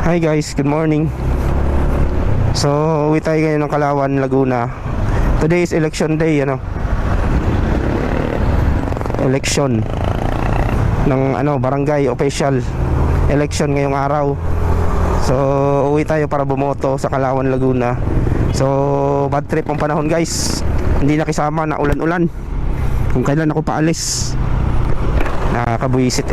Hi guys, good morning. So, uwi tayo ngayon ng Kalawan, Laguna. Today is election day, election ng barangay official election ngayong araw. So, uwi tayo para bumoto sa Kalawan, Laguna. So, bad trip ang panahon guys. Hindi nakisama na ulan-ulan. Kung kailan ako paalis, nakakabuisit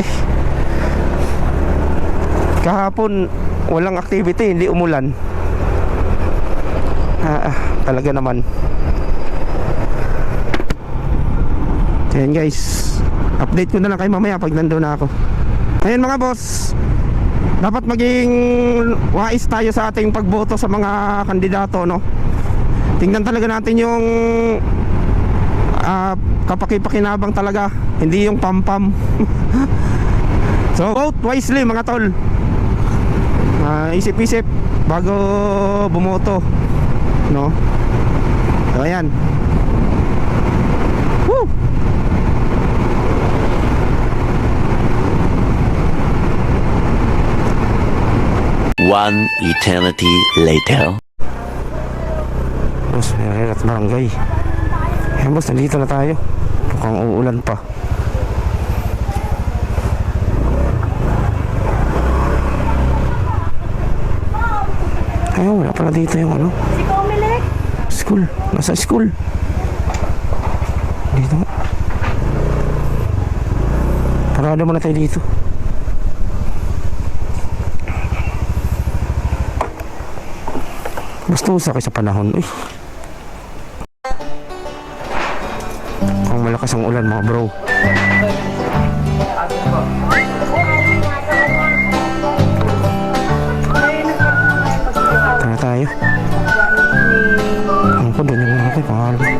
Kahapon walang activity, hindi umulan. Talaga naman. Ayan guys, update ko na lang kayo mamaya pag nandun na ako. Ayan mga boss, dapat maging wais tayo sa ating pagboto sa mga kandidato, no? Tingnan talaga natin yung kapaki-pakinabang talaga, hindi yung pam-pam. So vote wisely mga tol. Isip-isip bago bumoto, no? So ayan. Woo! One eternity later. Boss, meron at barangay. Ayan boss, nandito na tayo. Mukhang uulan pa. Ayun, wala pala dito yung Si Comelec? school, nasa school. Dito nga. Parado muna tayo dito. Basta usakay sa panahon. Uy. Ang malakas ang ulan mga bro. Tara tayo. Ang ko doon yung mga kayo pangalan.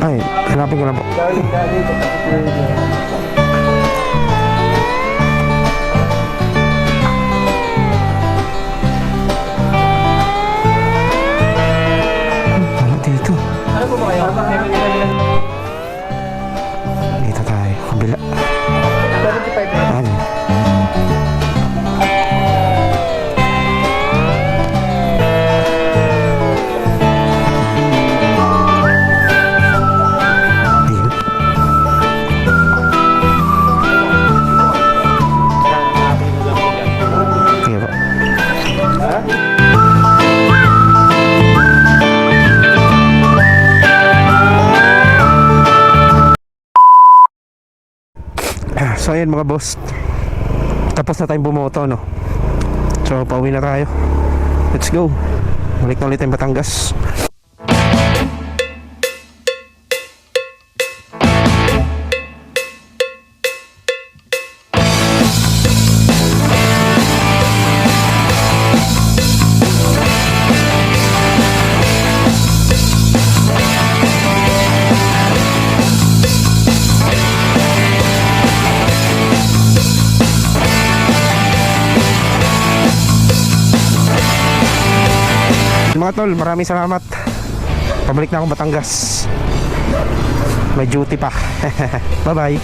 Ay, hanapin ko lang po. Ano dito? Ano po ba kayo? Dito tayo, kabila. 75 na. Ano? So ayan mga boss, tapos na tayong bumoto, no? So pauwi na tayo. Let's go. Balik na ulit tayong Batangas. Mga tol, maraming salamat. Pabalik na akong Batangas. May duty pa. Bye bye.